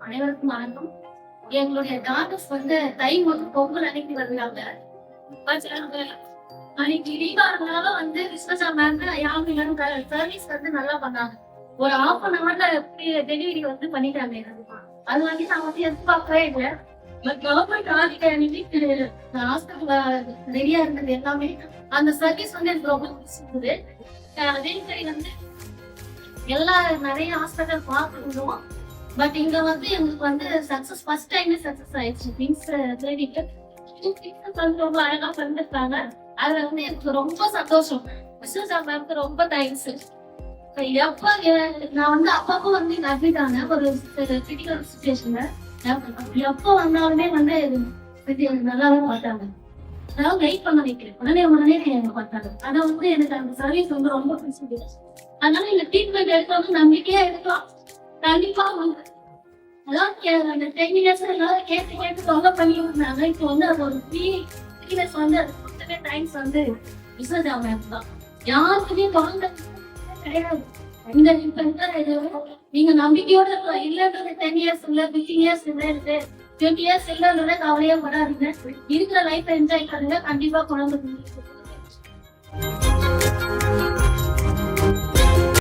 அனைவருக்கும் வணக்கம். எங்களுடைய டாட்டர்ஸ் வந்து தை முதல் பொங்கல் அன்னைக்கு வருவாங்க. அன்னைக்கு லீவா இருந்தாலும் வந்து விஸ்வஜா மேம் யாரும் சர்வீஸ் வந்து நல்லா பண்ணாங்க. ஒரு ஹாஃப் அன் ஹவர்ல டெலிவரி வந்து பண்ணிட்டாங்க. அது வந்து நான் வந்து எதிர்பார்க்கவே இல்லை. கவர்மெண்ட் ஹாஸ்பிட்டல் ரெடியா இருந்தது எல்லாமே. அந்த சர்வீஸ் வந்து எனக்கு ரொம்ப பிடிச்சிருந்தது. அதே மாதிரி வந்து எல்லா நிறைய ஹாஸ்பிட்டல் பார்த்துருந்தோம். பட் இங்க வந்து எங்களுக்கு வந்து சக்சஸ் ஃபர்ஸ்ட் டைம் சக்சஸ் ஆயிடுச்சு. மீன்ஸ் ரொம்ப அழகா பண்ணிருக்காங்க. அதுல வந்து எனக்கு ரொம்ப சந்தோஷம். விஸ்வஜா மேம்க்கு ரொம்ப தேங்க்ஸ். எப்ப நான் வந்து அப்பப்போ வந்து அட்மிட் ஆனேன் ஒரு கிரிட்டிக்கல் சுச்சுவேஷன்ல. எப்போ வந்தாலுமே வந்து நல்லாவே பார்த்தாங்க. அதாவது வெயிட் பண்ண வைக்கிறேன். உடனே என்ன பார்த்தாங்க. அதை வந்து எனக்கு அந்த சர்வீஸ் வந்து ரொம்ப பிடிச்சது. அதனால இந்த ட்ரீட்மெண்ட் எடுத்தவங்க நம்பிக்கையா எடுக்கலாம். கண்டிப்பா வந்து அதாவது அந்த 10 years எல்லாரும் கேட்டு தொகை பண்ணி இருந்தாங்க. இப்போ வந்து அது ஒரு 3 years வந்து அது மொத்தமே டைம்ஸ் வந்து விஸ்வஜா மேம் தான். யாருக்குமே தொகை கிடையாது. இந்த நீங்க நம்பிக்கையோட இல்லன்றது 10 years இல்ல 15 years இல்ல 20 years இல்லன்றத கவலையே படாதீங்க. இருக்கிற லைஃப் என்ஜாய் பண்ணுங்க. கண்டிப்பா குழந்தை